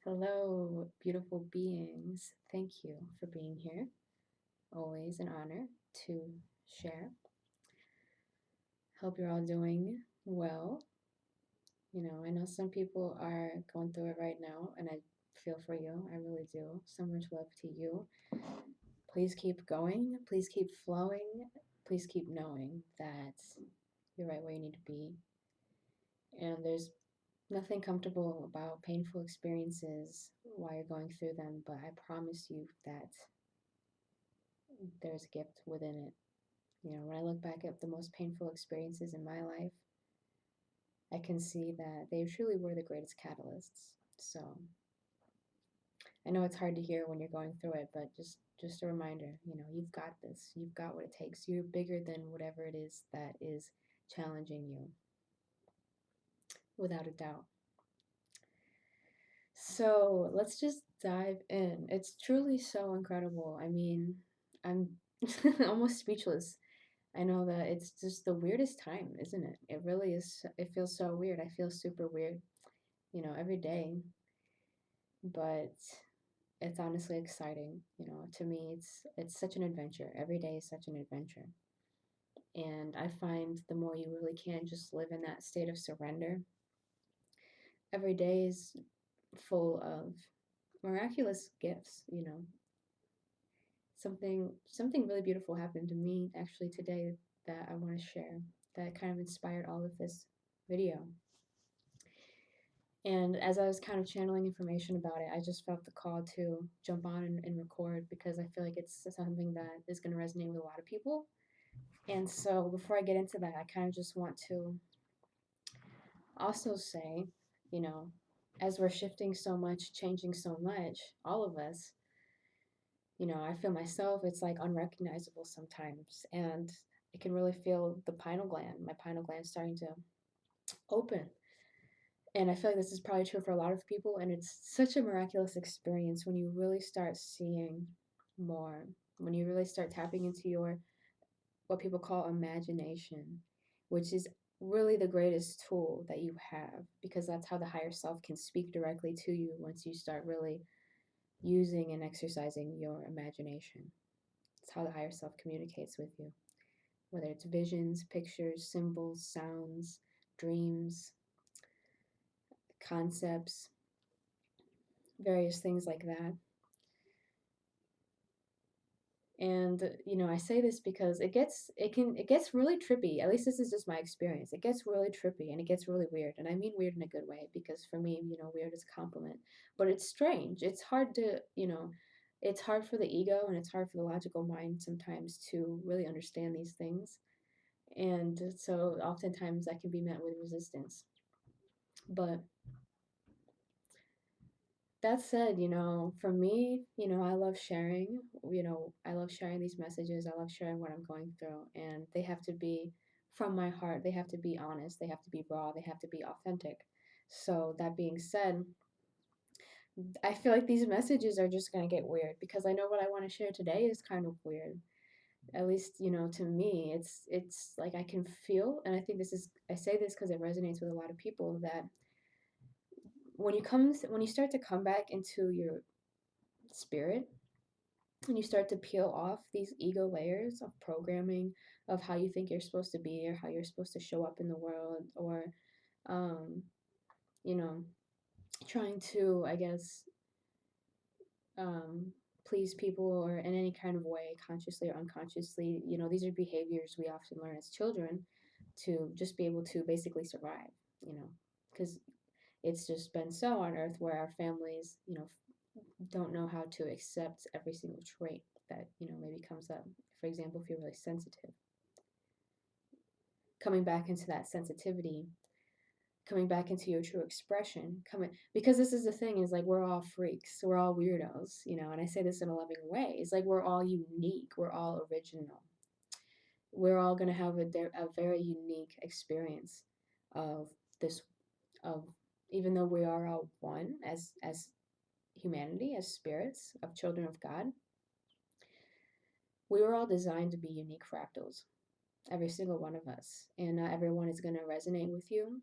Hello, beautiful beings. Thank you for being here. Always an honor to share. Hope you're all doing well. I know some people are going through it right now, and I feel for you. I really do. So much love to you. Please keep going. Please keep flowing. Please keep knowing that you're right where you need to be. And there's nothing comfortable about painful experiences while you're going through them, but I promise you that there's a gift within it. When I look back at the most painful experiences in my life, I can see that they truly were the greatest catalysts. So I know it's hard to hear when you're going through it, but just a reminder, you've got this. You've got what it takes. You're bigger than whatever it is that is challenging you, without a doubt. So let's just dive in. It's truly so incredible. I mean, I'm almost speechless. I know that it's just the weirdest time, isn't it? It really is. It feels so weird. I feel super weird, every day. But it's honestly exciting. To me, it's such an adventure. Every day is such an adventure. And I find the more you really can just live in that state of surrender, every day is full of miraculous gifts. Something really beautiful happened to me actually today that I want to share that kind of inspired all of this video. And as I was kind of channeling information about it, I just felt the call to jump on and record because I feel like it's something that is going to resonate with a lot of people. And so before I get into that, I kind of just want to also say, you know, as we're shifting so much, changing so much, all of us, I feel myself, it's like unrecognizable sometimes. And I can really feel my pineal gland starting to open. And I feel like this is probably true for a lot of people. And it's such a miraculous experience when you really start seeing more, when you really start tapping into your, what people call imagination, which is really the greatest tool that you have, because that's how the higher self can speak directly to you once you start really using and exercising your imagination. It's how the higher self communicates with you, whether it's visions, pictures, symbols, sounds, dreams, concepts, various things like that. And I say this because it gets really trippy. At least this is just my experience. It gets really trippy and it gets really weird. And I mean weird in a good way, because for me, weird is a compliment. But it's strange. It's hard for the ego and it's hard for the logical mind sometimes to really understand these things. And so oftentimes that can be met with resistance. But that said, for me, I love sharing these messages. I love sharing what I'm going through. And they have to be from my heart. They have to be honest. They have to be raw. They have to be authentic. So, that being said, I feel like these messages are just going to get weird because I know what I want to share today is kind of weird. At least, to me, it's like I can feel, and I say this because it resonates with a lot of people, that when you start to come back into your spirit, and you start to peel off these ego layers of programming of how you think you're supposed to be or how you're supposed to show up in the world, or um, you know trying to, I guess, um, please people or in any kind of way, consciously or unconsciously. These are behaviors we often learn as children to just be able to basically survive, because it's just been so on earth where our families don't know how to accept every single trait that maybe comes up. For example, if you're really sensitive, coming back into that sensitivity, coming back into your true expression, coming, because this is the thing, is like we're all freaks, we're all weirdos, and I say this in a loving way. It's like we're all unique, we're all original, we're all going to have a very unique experience of this, of, even though we are all one as humanity, as spirits of children of God, we were all designed to be unique fractals, every single one of us. And not everyone is going to resonate with you.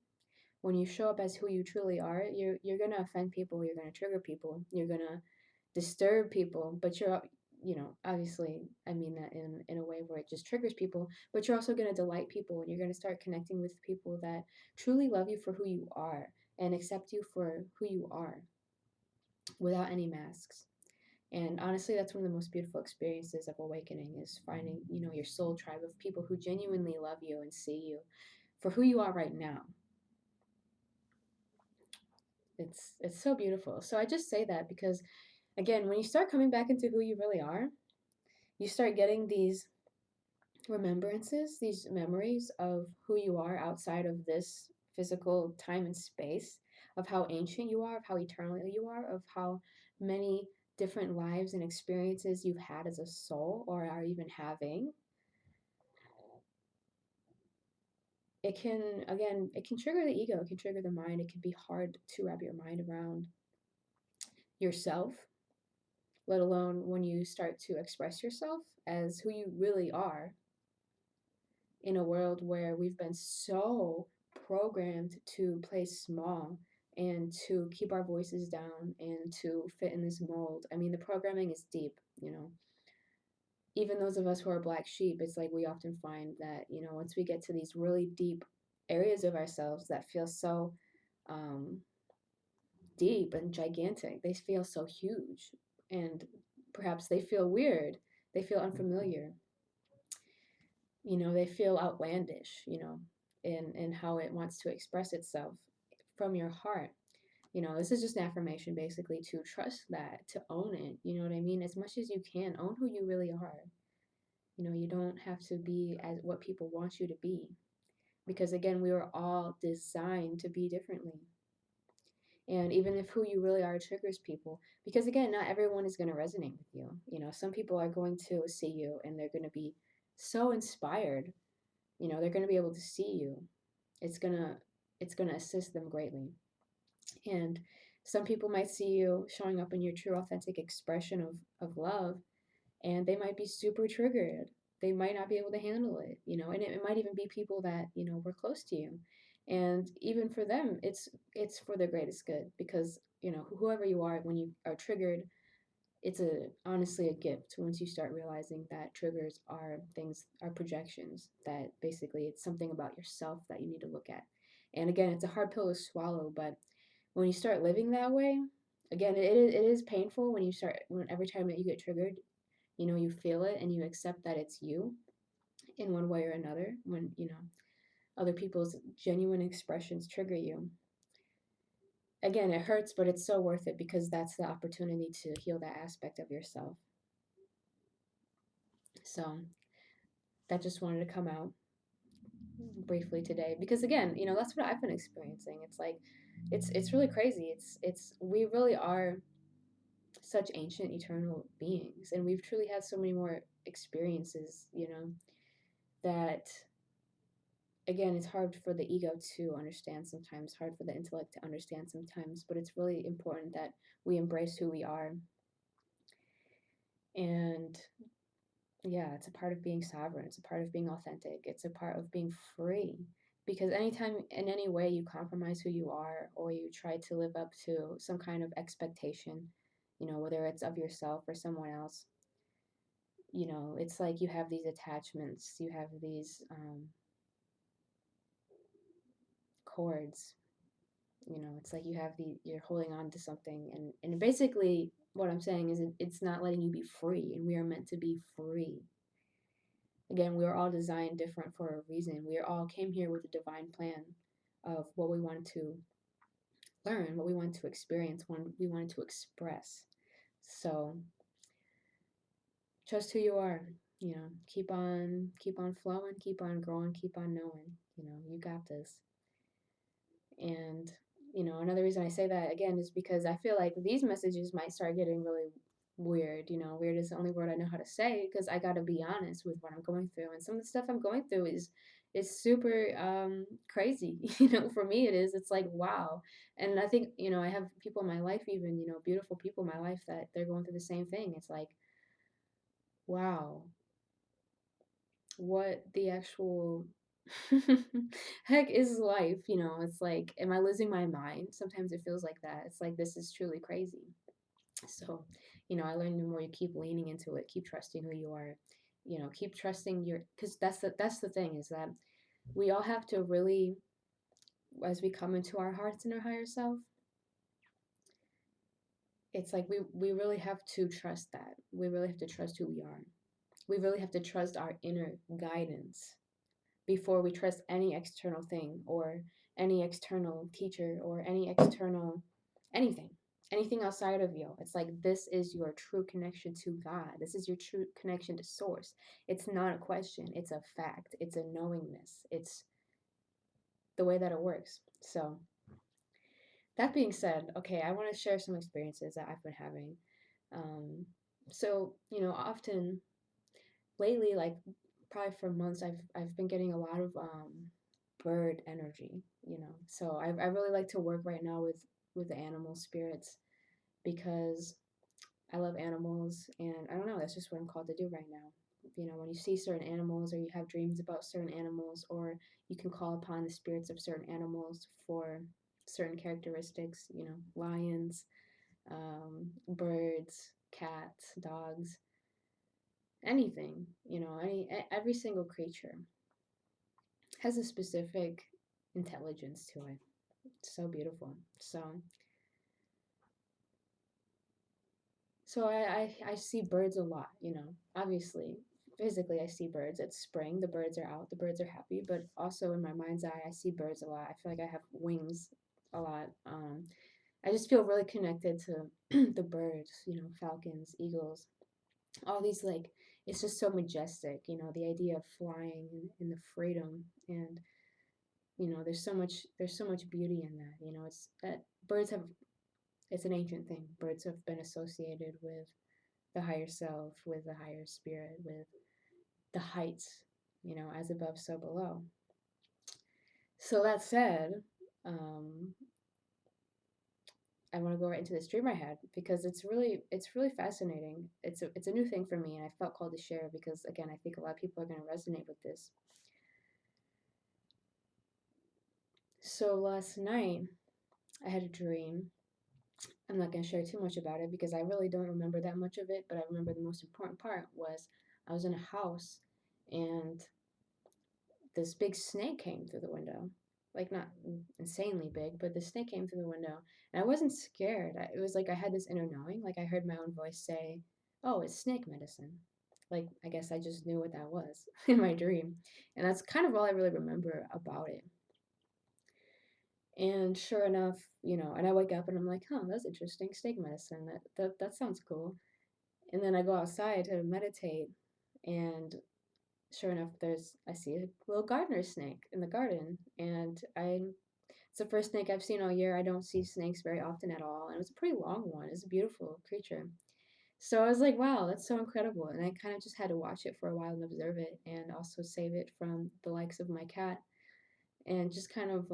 when you show up as who you truly are, you're gonna offend people, you're gonna trigger people, you're gonna disturb people, but you're, obviously I mean that in a way where it just triggers people, but you're also gonna delight people, and you're gonna start connecting with people that truly love you for who you are and accept you for who you are without any masks. And honestly, that's one of the most beautiful experiences of awakening, is finding, your soul tribe of people who genuinely love you and see you for who you are right now. It's so beautiful. So I just say that because, again, when you start coming back into who you really are, you start getting these remembrances, these memories of who you are outside of this physical time and space, of how ancient you are, of how eternal you are, of how many different lives and experiences you've had as a soul or are even having. It can trigger the ego, it can trigger the mind, it can be hard to wrap your mind around yourself, let alone when you start to express yourself as who you really are in a world where we've been so programmed to play small and to keep our voices down and to fit in this mold. I mean, the programming is deep. Even those of us who are black sheep, it's like we often find that, once we get to these really deep areas of ourselves that feel so um, deep and gigantic, they feel so huge, and perhaps they feel weird, they feel unfamiliar, they feel outlandish, in how it wants to express itself from your heart. This is just an affirmation basically to trust that, to own it. You know what I mean? As much as you can, own who you really are. You don't have to be as what people want you to be. Because again, we were all designed to be differently. And even if who you really are triggers people, because again, not everyone is going to resonate with you. Some people are going to see you and they're going to be so inspired. They're going to be able to see you. It's going to assist them greatly. And some people might see you showing up in your true authentic expression of love, and they might be super triggered. They might not be able to handle it. And it might even be people that, were close to you. And even for them, it's for their greatest good, because, whoever you are, when you are triggered, it's honestly a gift once you start realizing that triggers are projections, that basically it's something about yourself that you need to look at. And again, it's a hard pill to swallow, but when you start living that way, again, it is painful when every time that you get triggered, you feel it and you accept that it's you in one way or another. When other people's genuine expressions trigger you, again, it hurts, but it's so worth it, because that's the opportunity to heal that aspect of yourself. So that just wanted to come out briefly today, because again, that's what I've been experiencing. It's like it's really crazy. It's we really are such ancient eternal beings, and we've truly had so many more experiences, that again, it's hard for the ego to understand sometimes, hard for the intellect to understand sometimes, but it's really important that we embrace who we are. And yeah, it's a part of being sovereign, it's a part of being authentic, it's a part of being free. Because anytime, in any way, you compromise who you are, or you try to live up to some kind of expectation, whether it's of yourself or someone else, it's like you have these attachments, you have these cords. It's like you're holding on to something, and basically what I'm saying is it's not letting you be free, and we are meant to be free. Again, we are all designed different for a reason. We all came here with a divine plan of what we wanted to learn, what we wanted to experience, what we wanted to express. So trust who you are. Keep on flowing, keep on growing, keep on knowing. You got this. And another reason I say that again is because I feel like these messages might start getting really weird. Weird is the only word I know how to say, because I got to be honest with what I'm going through, and some of the stuff I'm going through is super crazy. For me it is. It's like, wow. And I think, I have people in my life, even, beautiful people in my life, that they're going through the same thing. It's like, wow, what the actual Heck is life, you know? It's like, am I losing my mind? Sometimes it feels like that. It's like, this is truly crazy. So, I learned the more you keep leaning into it, keep trusting who you are, keep trusting because that's the thing is that we all have to really, as we come into our hearts and our higher self, it's like we really have to trust that. We really have to trust who we are. We really have to trust our inner guidance before we trust any external thing or any external teacher or any external anything. Anything outside of you. It's like this is your true connection to God. This is your true connection to source. It's not a question, it's a fact. It's a knowingness. It's the way that it works. So, that being said, okay, I want to share some experiences that I've been having. Um, often lately, like probably for months, I've been getting a lot of bird energy. So I really like to work right now with the animal spirits because I love animals, and I don't know, that's just what I'm called to do right now. When you see certain animals, or you have dreams about certain animals, or you can call upon the spirits of certain animals for certain characteristics, lions, birds, cats, dogs, anything, every single creature has a specific intelligence to it. It's so beautiful. So I see birds a lot, obviously. Physically, I see birds. It's spring. The birds are out. The birds are happy. But also in my mind's eye, I see birds a lot. I feel like I have wings a lot. I just feel really connected to the birds, falcons, eagles, all these like, it's just so majestic, the idea of flying and the freedom. And, there's so much beauty in that. It's that birds have, it's an ancient thing. Birds have been associated with the higher self, with the higher spirit, with the heights, as above, so below. So that said, um, I want to go right into this dream I had because it's really fascinating. It's a new thing for me, and I felt called to share because again, I think a lot of people are going to resonate with this. So last night, I had a dream. I'm not going to share too much about it because I really don't remember that much of it, but I remember the most important part was I was in a house and this big snake came through the window. Like, not insanely big, but the snake came through the window. And I wasn't scared. It was like I had this inner knowing. Like, I heard my own voice say, "Oh, it's snake medicine." Like, I guess I just knew what that was in my dream. And that's kind of all I really remember about it. And sure enough, and I wake up and I'm like, huh, that's interesting. Snake medicine. That sounds cool. And then I go outside to meditate, and sure enough, I see a little gardener snake in the garden, and it's the first snake I've seen all year. I don't see snakes very often at all, and it was a pretty long one. It's a beautiful creature. So I was like, wow, that's so incredible, and I kind of just had to watch it for a while and observe it, and also save it from the likes of my cat, and just kind of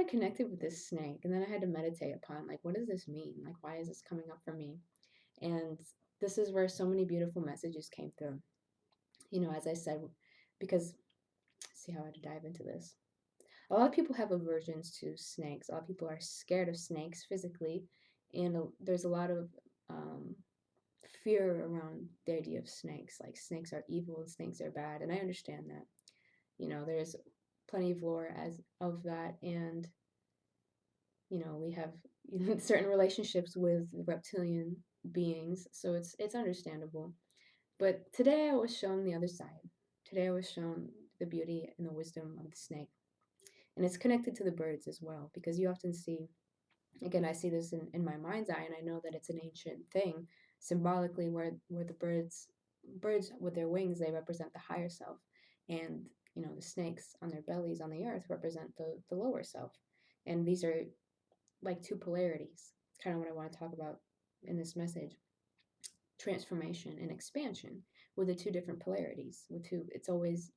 connected with this snake, and then I had to meditate upon like, what does this mean? Like, why is this coming up for me? And this is where so many beautiful messages came through. As I said, because see how to dive into this. A lot of people have aversions to snakes. A lot of people are scared of snakes physically, and there's a lot of um, fear around the idea of snakes. Like snakes are evil and snakes are bad, and I understand that. There's plenty of lore as of that, and we have certain relationships with reptilian beings, so it's understandable. But today I was shown the other side. Today I was shown the beauty and the wisdom of the snake. And it's connected to the birds as well, because you often see, again, I see this in my mind's eye, and I know that it's an ancient thing, symbolically, where the birds with their wings, they represent the higher self. And, the snakes on their bellies on the earth represent the lower self. And these are like two polarities. It's kind of what I want to talk about in this message. Transformation and expansion with the two different polarities. It's always,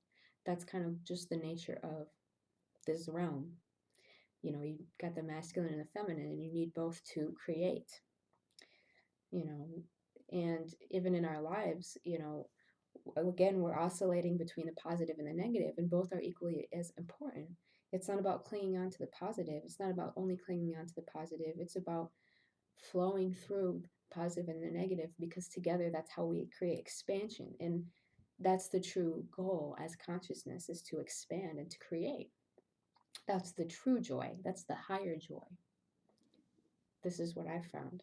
that's kind of just the nature of this realm. You got the masculine and the feminine, and you need both to create, you know. And even in our lives, again, we're oscillating between the positive and the negative, and both are equally as important. It's not about clinging on to the positive. It's not about only clinging on to the positive. It's about flowing through positive and the negative, because together that's how we create expansion. And that's the true goal as consciousness, is to expand and to create. That's the true joy. That's the higher joy. This is what I've found.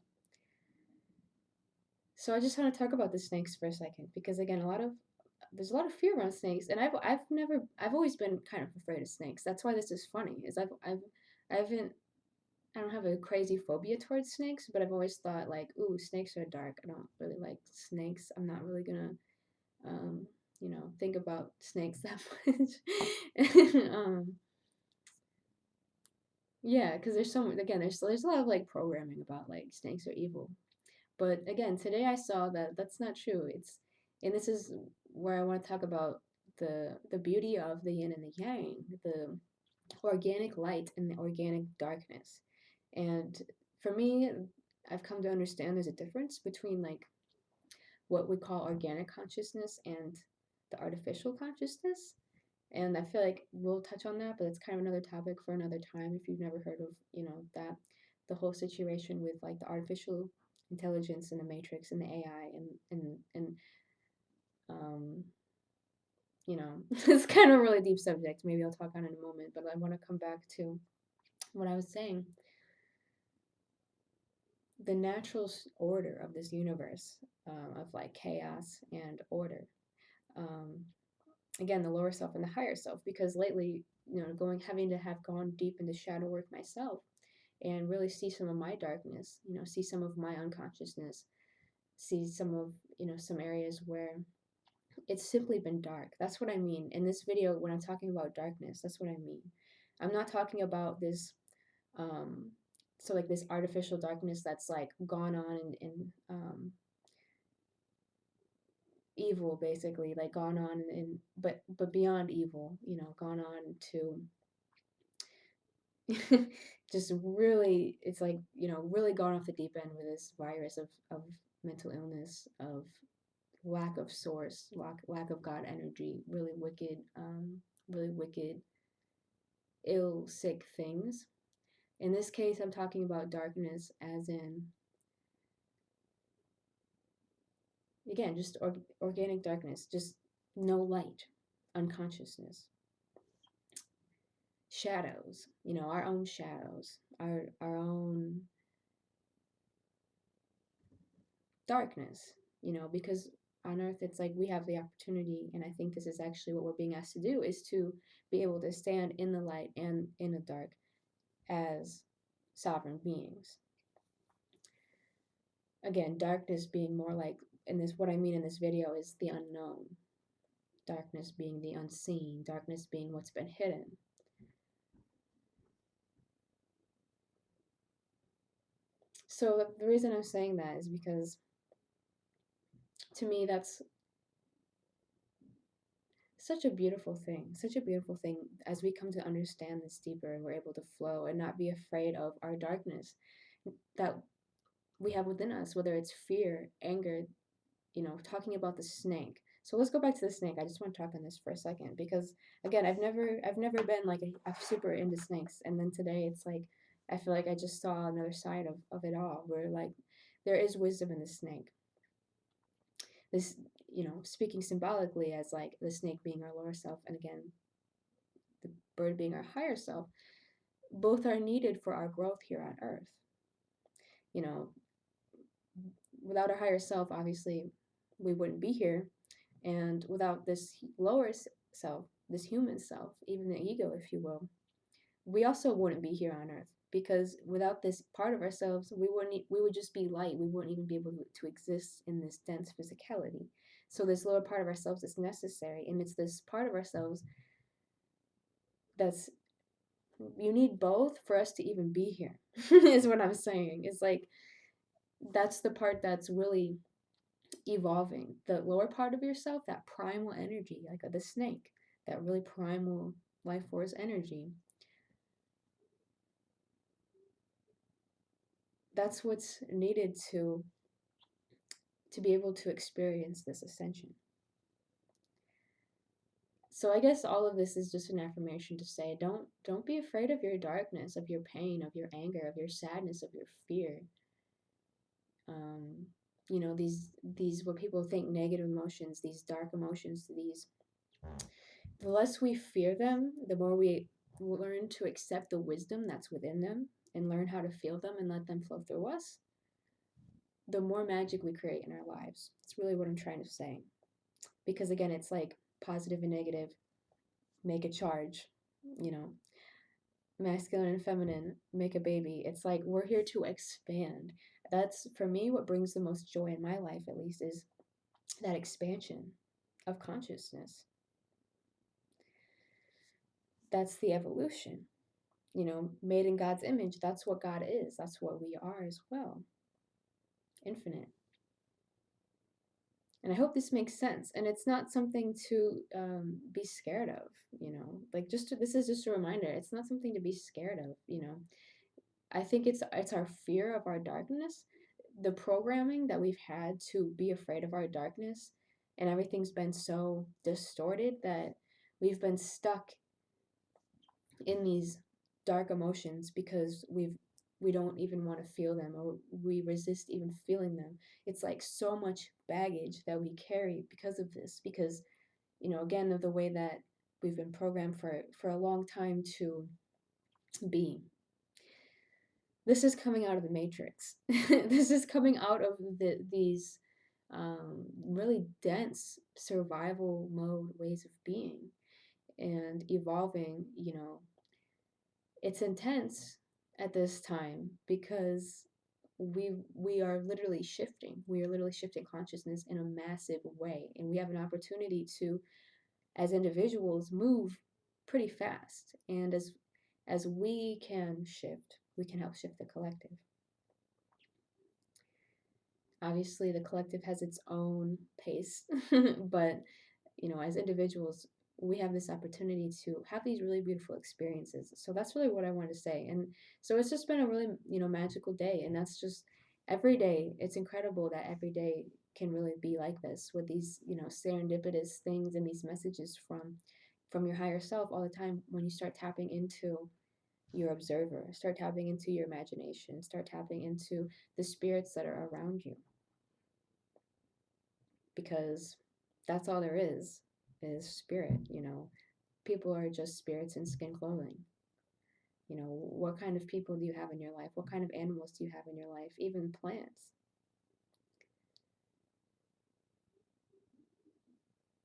So I just want to talk about the snakes for a second, because again, there's a lot of fear around snakes, and I've always been kind of afraid of snakes. That's why this is funny. Is I haven't I don't have a crazy phobia towards snakes, but I've always thought like, ooh, snakes are dark. I don't really like snakes. I'm not really gonna um, think about snakes that much. Yeah, because there's so much, again, there's a lot of like programming about like snakes are evil. But again, today I saw that that's not true. And this is where I want to talk about the beauty of the yin and the yang, the organic light and the organic darkness. And for me, I've come to understand there's a difference between like what we call organic consciousness and the artificial consciousness. And I feel like we'll touch on that, but it's kind of another topic for another time if you've never heard of, that the whole situation with like the artificial intelligence and the matrix and the AI and um it's kind of a really deep subject. Maybe I'll talk on it in a moment, but I want to come back to what I was saying. The natural order of this universe, of like chaos and order. Um, Again, the lower self and the higher self, because lately, having to have gone deep into shadow work myself and really see some of my darkness, see some of my unconsciousness, see some of, some areas where it's simply been dark. That's what I mean. In this video, when I'm talking about darkness, that's what I mean. I'm not talking about this, um, so like this artificial darkness that's like gone on and evil, basically, like gone on and but beyond evil, gone on to just really, it's like, really gone off the deep end with this virus of mental illness, of lack of source, lack of God energy, really wicked, ill, sick things. In this case, I'm talking about darkness as in, again, just organic darkness, just no light, unconsciousness, shadows, our own shadows, our own darkness, because on earth it's like we have the opportunity, and I think this is actually what we're being asked to do, is to be able to stand in the light and in the dark as sovereign beings. Again, darkness being more like, in this, what I mean in this video is the unknown, darkness being the unseen, darkness being what's been hidden. So the reason I'm saying that is because, to me, that's such a beautiful thing as we come to understand this deeper and we're able to flow and not be afraid of our darkness that we have within us, whether it's fear, anger, talking about the snake. So let's go back to the snake. I just want to talk on this for a second, because again, I've never been like a super into snakes, and then today it's like I feel like I just saw another side of it all, where like there is wisdom in the snake. This, speaking symbolically as like the snake being our lower self, and again, the bird being our higher self, both are needed for our growth here on earth. You know, without our higher self, obviously, we wouldn't be here. And without this lower self, this human self, even the ego, if you will, we also wouldn't be here on earth. Because without this part of ourselves, we would just be light. We wouldn't even be able to exist in this dense physicality. So this lower part of ourselves is necessary, and it's this part of ourselves that's, you need both for us to even be here. Is what I'm saying. It's like that's the part that's really evolving. The lower part of yourself, that primal energy, like the snake, that really primal life force energy, that's what's needed to be able to experience this ascension. So I guess all of this is just an affirmation to say don't be afraid of your darkness, of your pain, of your anger, of your sadness, of your fear. Um, you know, these what people think negative emotions, these dark emotions, these the less we fear them, the more we learn to accept the wisdom that's within them and learn how to feel them and let them flow through us, the more magic we create in our lives. That's really what I'm trying to say. Because again, it's like positive and negative make a charge, you know, masculine and feminine make a baby. It's like we're here to expand. That's for me what brings the most joy in my life, at least, is that expansion of consciousness. That's the evolution. You know, made in God's image, that's what God is. That's what we are as well. Infinite. And I hope this makes sense. And it's not something to be scared of, you know, like this is just a reminder. It's not something to be scared of, you know. I think it's our fear of our darkness, the programming that we've had to be afraid of our darkness, and everything's been so distorted that we've been stuck in these dark emotions because we don't even want to feel them, or we resist even feeling them. It's like so much baggage that we carry because of this, because you know, again, of the way that we've been programmed for a long time to be. This is coming out of the matrix. This is coming out of these really dense survival mode ways of being and evolving. You know, it's intense at this time because we are literally shifting. We are literally shifting consciousness in a massive way, and we have an opportunity to, as individuals, move pretty fast. And as we can shift, we can help shift the collective. Obviously, the collective has its own pace, but you know, as individuals, we have this opportunity to have these really beautiful experiences. So that's really what I wanted to say. And so it's just been a really, you know, magical day. And that's just every day. It's incredible that every day can really be like this with these, you know, serendipitous things and these messages from your higher self all the time when you start tapping into your observer, start tapping into your imagination, start tapping into the spirits that are around you, because that's all there is spirit, you know. People are just spirits in skin clothing. You know, what kind of people do you have in your life? What kind of animals do you have in your life? Even plants.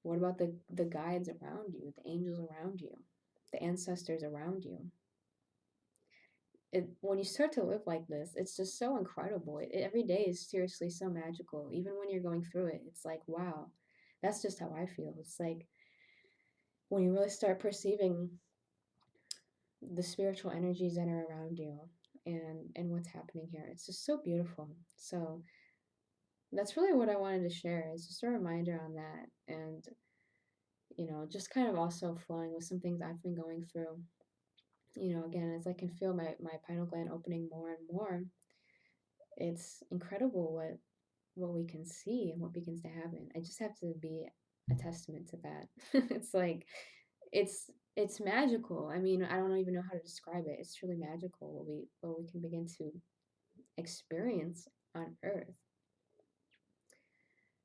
What about the guides around you, the angels around you, the ancestors around you? When you start to live like this, it's just so incredible. Every day is seriously so magical. Even when you're going through it, it's like, wow, that's just how I feel. It's like when you really start perceiving the spiritual energies that are around you and what's happening here. It's just so beautiful. So that's really what I wanted to share, is just a reminder on that, and you know, just kind of also flowing with some things I've been going through. You know, again, as I can feel my pineal gland opening more and more, it's incredible what we can see and what begins to happen. I just have to be a testament to that. It's like it's magical. I mean, I don't even know how to describe it. It's truly magical what we can begin to experience on earth.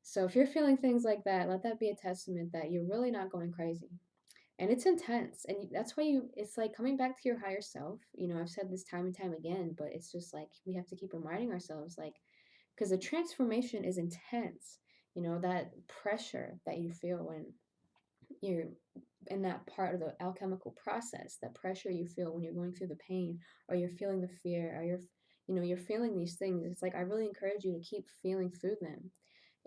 So if you're feeling things like that, let that be a testament that you're really not going crazy. And it's intense. And that's why it's like coming back to your higher self. You know, I've said this time and time again, but it's just like we have to keep reminding ourselves, like, because the transformation is intense. You know, that pressure that you feel when you're in that part of the alchemical process, that pressure you feel when you're going through the pain, or you're feeling the fear, or you're feeling these things. It's like I really encourage you to keep feeling through them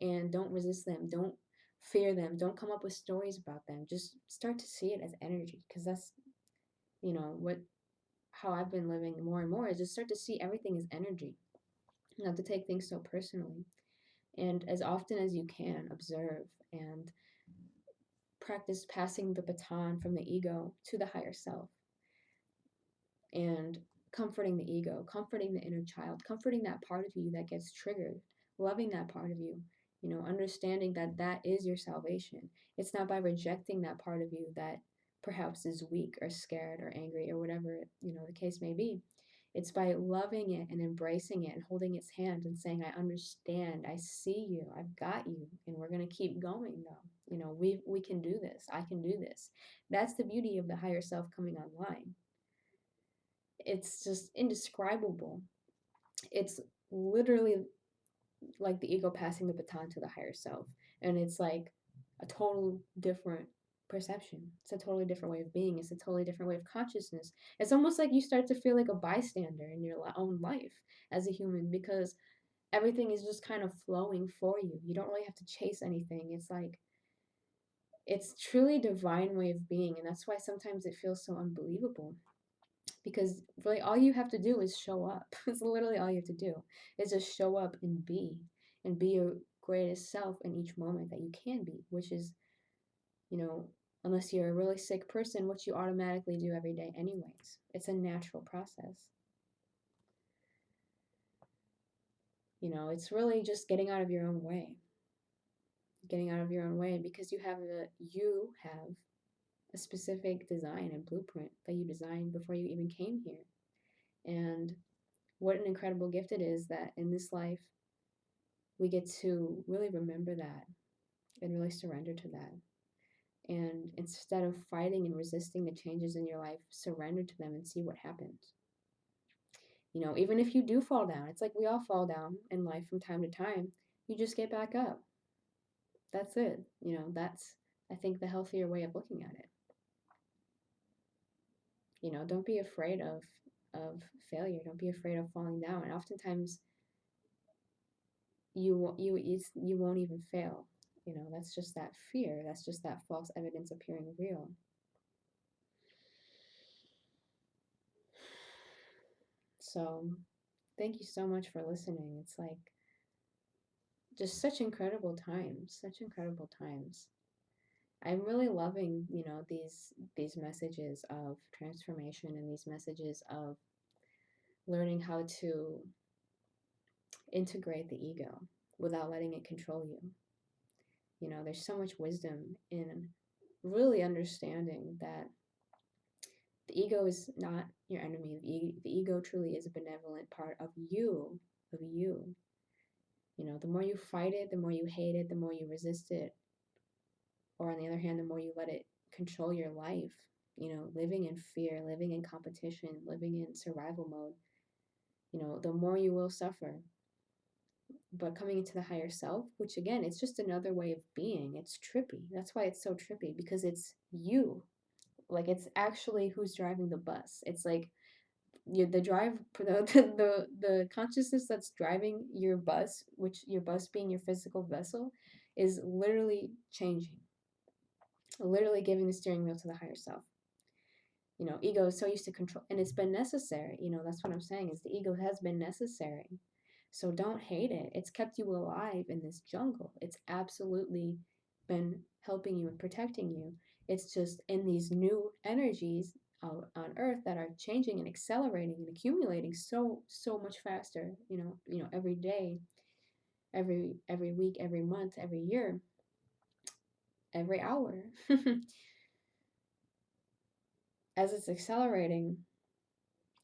and don't resist them. Don't fear them. Don't come up with stories about them. Just start to see it as energy, because that's, you know, what how I've been living more and more, is just start to see everything as energy, not to take things so personally. And as often as you can, observe and practice passing the baton from the ego to the higher self, and comforting the ego, comforting the inner child, comforting that part of you that gets triggered, loving that part of you, understanding that that is your salvation. It's not by rejecting that part of you that perhaps is weak or scared or angry or whatever, the case may be. It's by loving it and embracing it and holding its hand and saying, I understand, I see you, I've got you, and we're going to keep going though. We can do this. I can do this. That's the beauty of the higher self coming online. It's just indescribable. It's literally like the ego passing the baton to the higher self. And it's like a total different perception. It's a totally different way of being. It's a totally different way of consciousness. It's almost like you start to feel like a bystander in your own life as a human, because everything is just kind of flowing for you. You don't really have to chase anything. It's like, it's truly a divine way of being. And that's why sometimes it feels so unbelievable, because really all you have to do is show up. It's literally all you have to do is just show up and be your greatest self in each moment that you can be, which is, you know, unless you're a really sick person, which you automatically do every day anyways. It's a natural process. It's really just getting out of your own way. Getting out of your own way, because you have a specific design and blueprint that you designed before you even came here. And what an incredible gift it is that in this life we get to really remember that and really surrender to that. And instead of fighting and resisting the changes in your life, surrender to them and see what happens. Even if you do fall down, it's like we all fall down in life from time to time. You just get back up. That's it. That's, I think, the healthier way of looking at it. Don't be afraid of failure. Don't be afraid of falling down. And oftentimes you won't even fail. That's just that fear. That's just that false evidence appearing real. So thank you so much for listening. It's like just such incredible times, such incredible times. I'm really loving, these messages of transformation and these messages of learning how to integrate the ego without letting it control you. There's so much wisdom in really understanding that the ego is not your enemy. The ego truly is a benevolent part of you, of you. The more you fight it, the more you hate it, the more you resist it. Or on the other hand, the more you let it control your life, living in fear, living in competition, living in survival mode, the more you will suffer. But coming into the higher self, which again, it's just another way of being. It's trippy. That's why it's so trippy, because it's you. Like, it's actually who's driving the bus. It's like the consciousness that's driving your bus, which your bus being your physical vessel, is literally changing, literally giving the steering wheel to the higher self. Ego is so used to control, and it's been necessary. That's what I'm saying, is the ego has been necessary. So don't hate it. It's kept you alive in this jungle. It's absolutely been helping you and protecting you. It's just in these new energies on Earth that are changing and accelerating and accumulating so much faster. Every day, every week, every month, every year, every hour. As it's accelerating,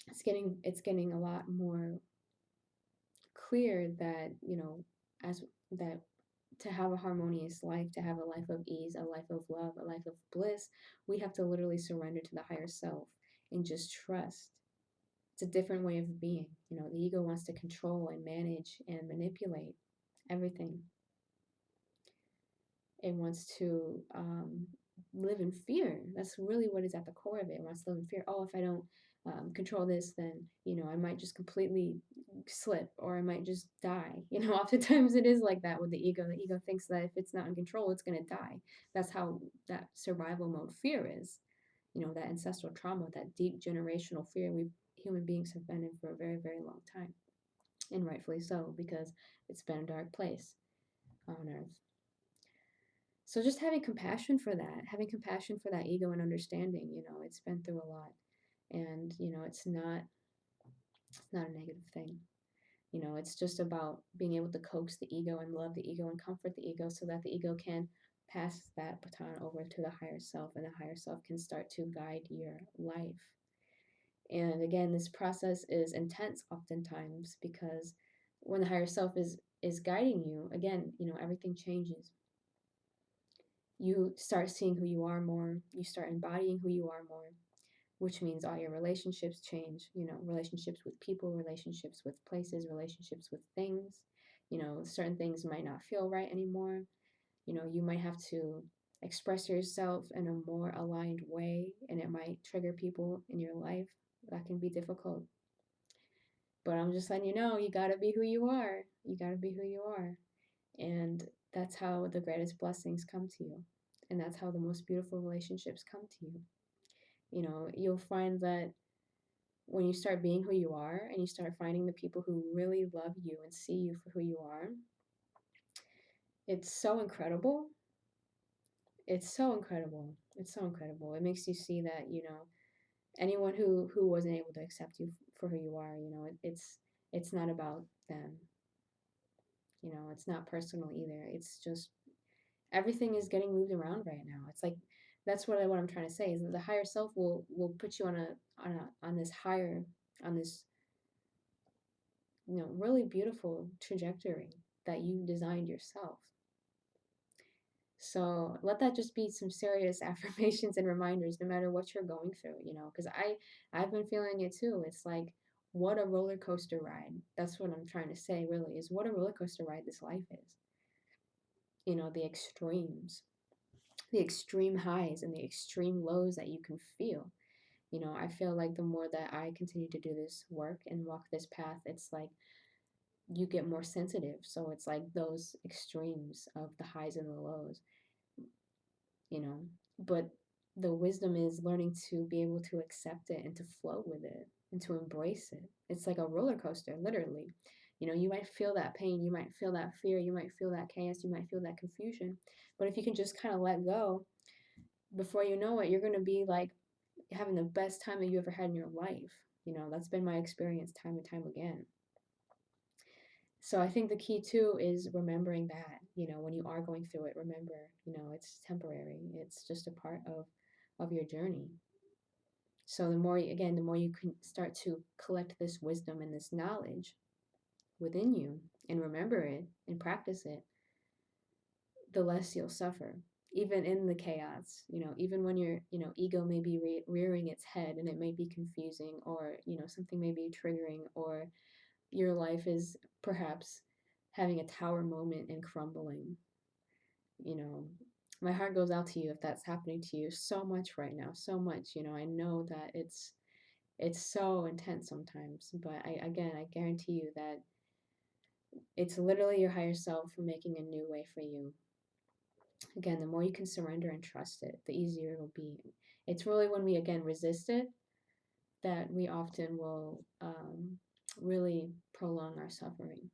it's getting a lot more clear that as that to have a harmonious life, to have a life of ease, a life of love, a life of bliss, we have to literally surrender to the higher self and just trust. It's a different way of being. The ego wants to control and manage and manipulate everything. It wants to live in fear. That's really what is at the core of it. It wants to live in fear. Oh, if I don't control this, then I might just completely slip, or I might just die. Oftentimes it is like that with the ego. The ego thinks that if it's not in control, it's going to die. That's how that survival mode fear is. That ancestral trauma, that deep generational fear we human beings have been in for a very, very long time, and rightfully so, because it's been a dark place on Earth. So just having compassion for that ego and understanding, it's been through a lot, and it's not a negative thing. You know, it's just about being able to coax the ego and love the ego and comfort the ego so that the ego can pass that baton over to the higher self, and the higher self can start to guide your life. And again, this process is intense oftentimes because when the higher self is guiding you, again, you know, everything changes. You start seeing who you are more, you start embodying who you are more, which means all your relationships change, you know, relationships with people, relationships with places, relationships with things. You know, certain things might not feel right anymore. You know, you might have to express yourself in a more aligned way, and it might trigger people in your life. That can be difficult. But I'm just letting you know, you gotta be who you are. You gotta be who you are. And that's how the greatest blessings come to you. And that's how the most beautiful relationships come to you. You know, you'll find that when you start being who you are and you start finding the people who really love you and see you for who you are, it's so incredible. It's so incredible. It's so incredible. It makes you see that, you know, anyone who wasn't able to accept you for who you are, you know, it's not about them. You know, it's not personal either. It's just everything is getting moved around right now. It's like that's what I'm trying to say is that the higher self will put you on this higher on this, you know, really beautiful trajectory that you designed yourself. So let that just be some serious affirmations and reminders, no matter what you're going through, you know, because I've been feeling it too. It's like what a roller coaster ride. That's what I'm trying to say. Really, is what a roller coaster ride this life is. You know, the extreme highs and the extreme lows that you can feel. You know, I feel like the more that I continue to do this work and walk this path, it's like you get more sensitive. So it's like those extremes of the highs and the lows, you know. But the wisdom is learning to be able to accept it and to flow with it and to embrace it. It's like a roller coaster, literally. You know, you might feel that pain, you might feel that fear, you might feel that chaos, you might feel that confusion. But if you can just kind of let go, before you know it, you're going to be like having the best time that you ever had in your life. You know, that's been my experience time and time again. So I think the key too is remembering that, you know, when you are going through it, remember, you know, it's temporary. It's just a part of your journey. So the more, again, the more you can start to collect this wisdom and this knowledge within you and remember it and practice it, the less you'll suffer. Even in the chaos, you know, even when your, you know, ego may be rearing its head and it may be confusing, or, you know, something may be triggering, or your life is perhaps having a tower moment and crumbling, you know, my heart goes out to you if that's happening to you so much right now, so much. You know, I know that it's so intense sometimes, but I guarantee you that it's literally your higher self making a new way for you. Again, the more you can surrender and trust it, the easier it'll be. It's really when we again resist it that we often will really prolong our suffering.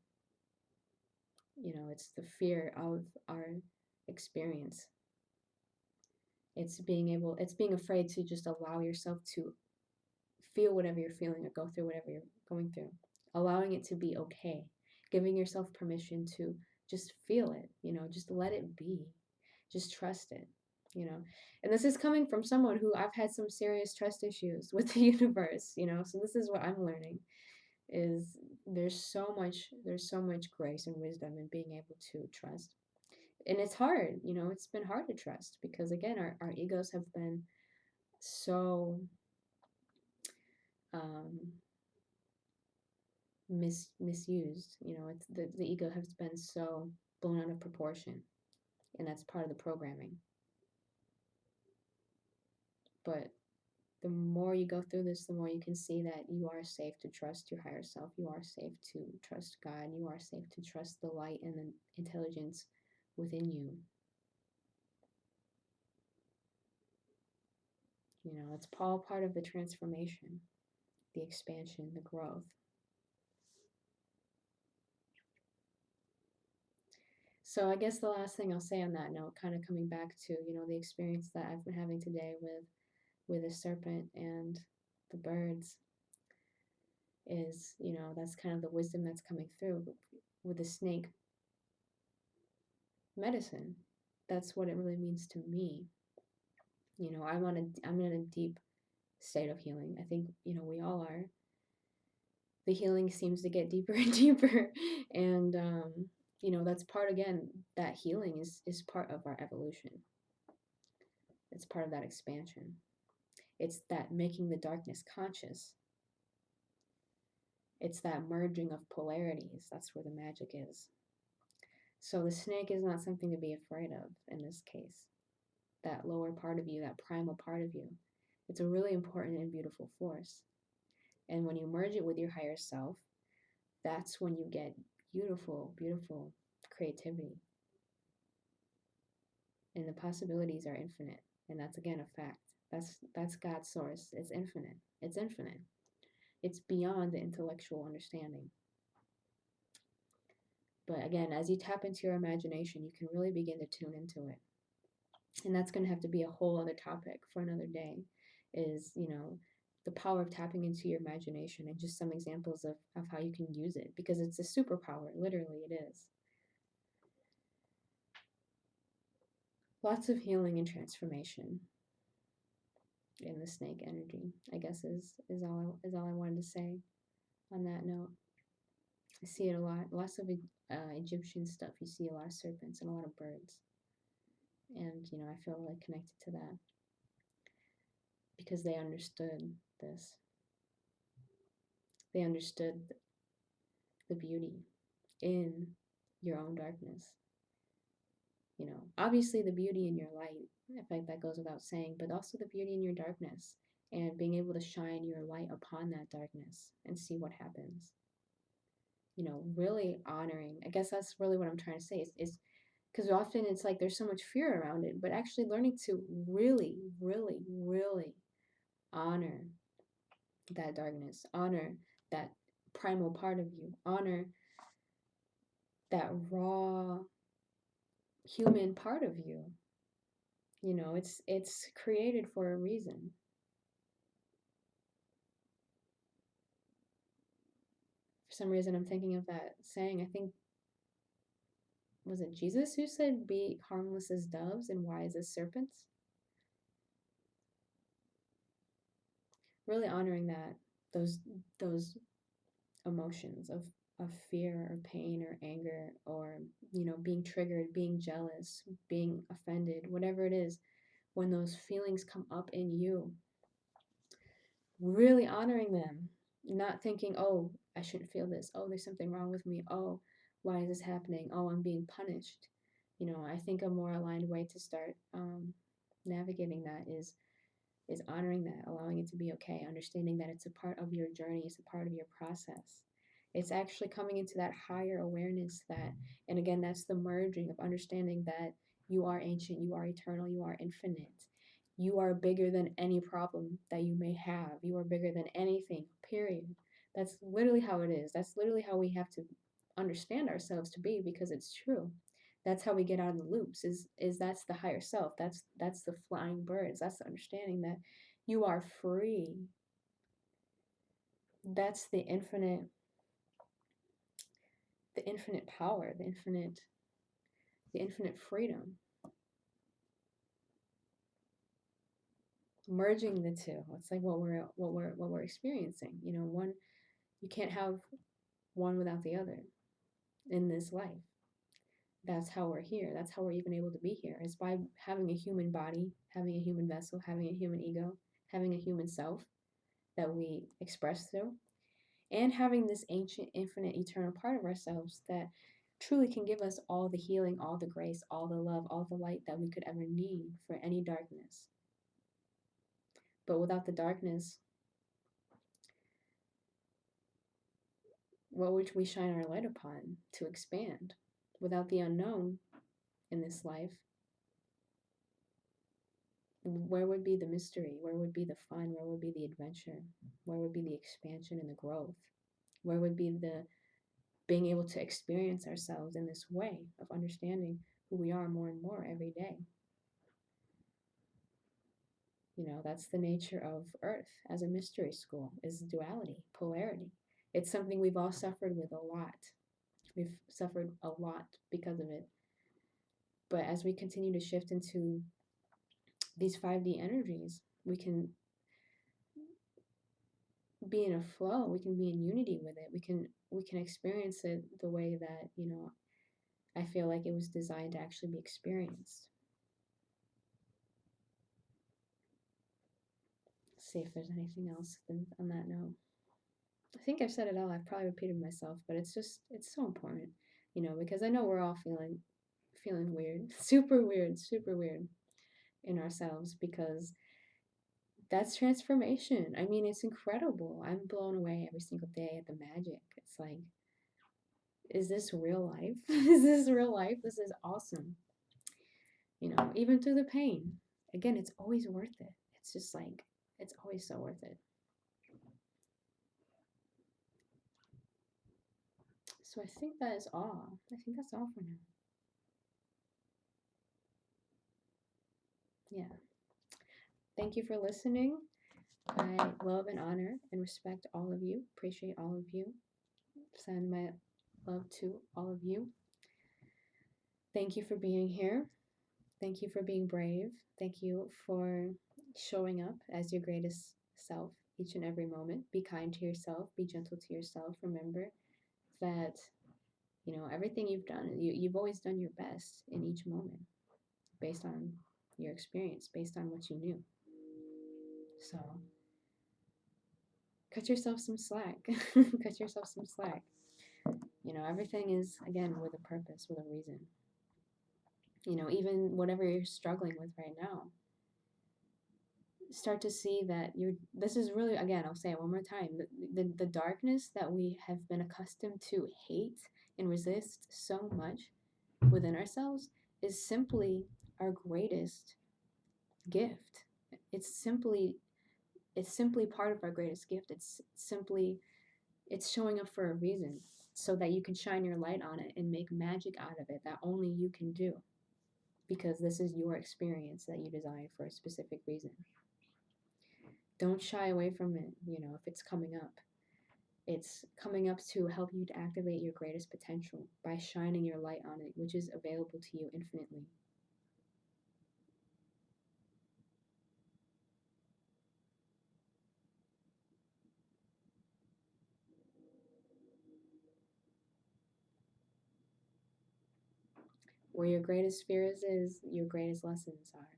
You know, it's the fear of our experience. It's being afraid to just allow yourself to feel whatever you're feeling or go through whatever you're going through. Allowing it to be okay. Giving yourself permission to just feel it, you know, just let it be. Just trust it, you know. And this is coming from someone who I've had some serious trust issues with the universe, you know. So this is what I'm learning is there's so much grace and wisdom in being able to trust. And it's hard, you know, it's been hard to trust because again our egos have been so um misused, you know. It's the ego has been so blown out of proportion, and that's part of the programming. But the more you go through this, the more you can see that you are safe to trust your higher self. You are safe to trust God. You are safe to trust the light and the intelligence within you. You know, it's all part of the transformation, the expansion, the growth. So I guess the last thing I'll say on that note, kind of coming back to, you know, the experience that I've been having today with the serpent and the birds, is, that's kind of the wisdom that's coming through with the snake medicine. That's what it really means to me. I'm in a deep state of healing. I think, we all are. The healing seems to get deeper and deeper. And, that's part, again, that healing is part of our evolution. It's part of that expansion. It's that making the darkness conscious. It's that merging of polarities. That's where the magic is. So the snake is not something to be afraid of in this case. That lower part of you, that primal part of you, it's a really important and beautiful force. And when you merge it with your higher self, that's when you get beautiful, beautiful creativity. And the possibilities are infinite. And that's, again, a fact. That's God's source. It's infinite. It's infinite. It's beyond the intellectual understanding. But again, as you tap into your imagination, you can really begin to tune into it. And that's going to have to be a whole other topic for another day, is, the power of tapping into your imagination and just some examples of how you can use it, because it's a superpower. Literally, it is. Lots of healing and transformation in the snake energy, I guess, is all I wanted to say on that note. I see it a lot. Lots of Egyptian stuff. You see a lot of serpents and a lot of birds. And, I feel like connected to that because they understood this. They understood the beauty in your own darkness. Obviously the beauty in your light, I think that goes without saying, but also the beauty in your darkness and being able to shine your light upon that darkness and see what happens. Really honoring. I guess that's really what I'm trying to say is because often it's like there's so much fear around it, but actually learning to really, really, really honor that darkness, honor that primal part of you, honor that raw human part of you. It's created for a reason. For some reason, I'm thinking of that saying. I think, was it Jesus who said, "Be harmless as doves and wise as serpents"? Really honoring that those emotions of fear or pain or anger or being triggered, being jealous, being offended, whatever it is, when those feelings come up in you, really honoring them, not thinking, oh, I shouldn't feel this, oh, there's something wrong with me, oh, why is this happening, oh, I'm being punished. I think a more aligned way to start navigating that is honoring that, allowing it to be okay, understanding that it's a part of your journey, it's a part of your process. It's actually coming into that higher awareness that, and again, that's the merging of understanding that you are ancient, you are eternal, you are infinite. You are bigger than any problem that you may have. You are bigger than anything, period. That's literally how it is. That's literally how we have to understand ourselves to be, because it's true. That's how we get out of the loops, is that's the higher self. That's the flying birds. That's the understanding that you are free. That's the infinite power, the infinite freedom. Merging the two. It's like what we're experiencing. One, you can't have one without the other in this life. That's how we're here. That's how we're even able to be here. It's by having a human body, having a human vessel, having a human ego, having a human self that we express through, and having this ancient, infinite, eternal part of ourselves that truly can give us all the healing, all the grace, all the love, all the light that we could ever need for any darkness. But without the darkness, what would we shine our light upon to expand? Without the unknown in this life, where would be the mystery? Where would be the fun? Where would be the adventure? Where would be the expansion and the growth? Where would be the being able to experience ourselves in this way of understanding who we are more and more every day? That's the nature of Earth as a mystery school, is duality, polarity. It's something we've all suffered with a lot. We've suffered a lot because of it. But as we continue to shift into these 5D energies, we can be in a flow, we can be in unity with it. We can experience it the way that, I feel like it was designed to actually be experienced. Let's see if there's anything else on that note. I think I've said it all. I've probably repeated myself, but it's so important, because I know we're all feeling weird, super weird in ourselves, because that's transformation. I mean, it's incredible. I'm blown away every single day at the magic. It's like, is this real life? Is this real life? This is awesome. Even through the pain. Again, it's always worth it. It's just like, it's always so worth it. So I think that is all. I think that's all for now. Yeah. Thank you for listening. I love and honor and respect all of you. Appreciate all of you. Send my love to all of you. Thank you for being here. Thank you for being brave. Thank you for showing up as your greatest self each and every moment. Be kind to yourself. Be gentle to yourself. Remember that, everything you've done, you've always done your best in each moment based on your experience, based on what you knew. So cut yourself some slack. Cut yourself some slack. Everything is, again, with a purpose, with a reason. Even whatever you're struggling with right now, start to see that this is really, again, I'll say it one more time, the darkness that we have been accustomed to hate and resist so much within ourselves is simply our greatest gift. It's simply part of our greatest gift. It's showing up for a reason, so that you can shine your light on it and make magic out of it that only you can do, because this is your experience that you designed for a specific reason. Don't shy away from it, if it's coming up. It's coming up to help you to activate your greatest potential by shining your light on it, which is available to you infinitely. Where your greatest fears is, your greatest lessons are.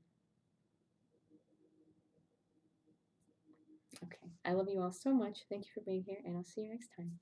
Okay. I love you all so much. Thank you for being here, and I'll see you next time.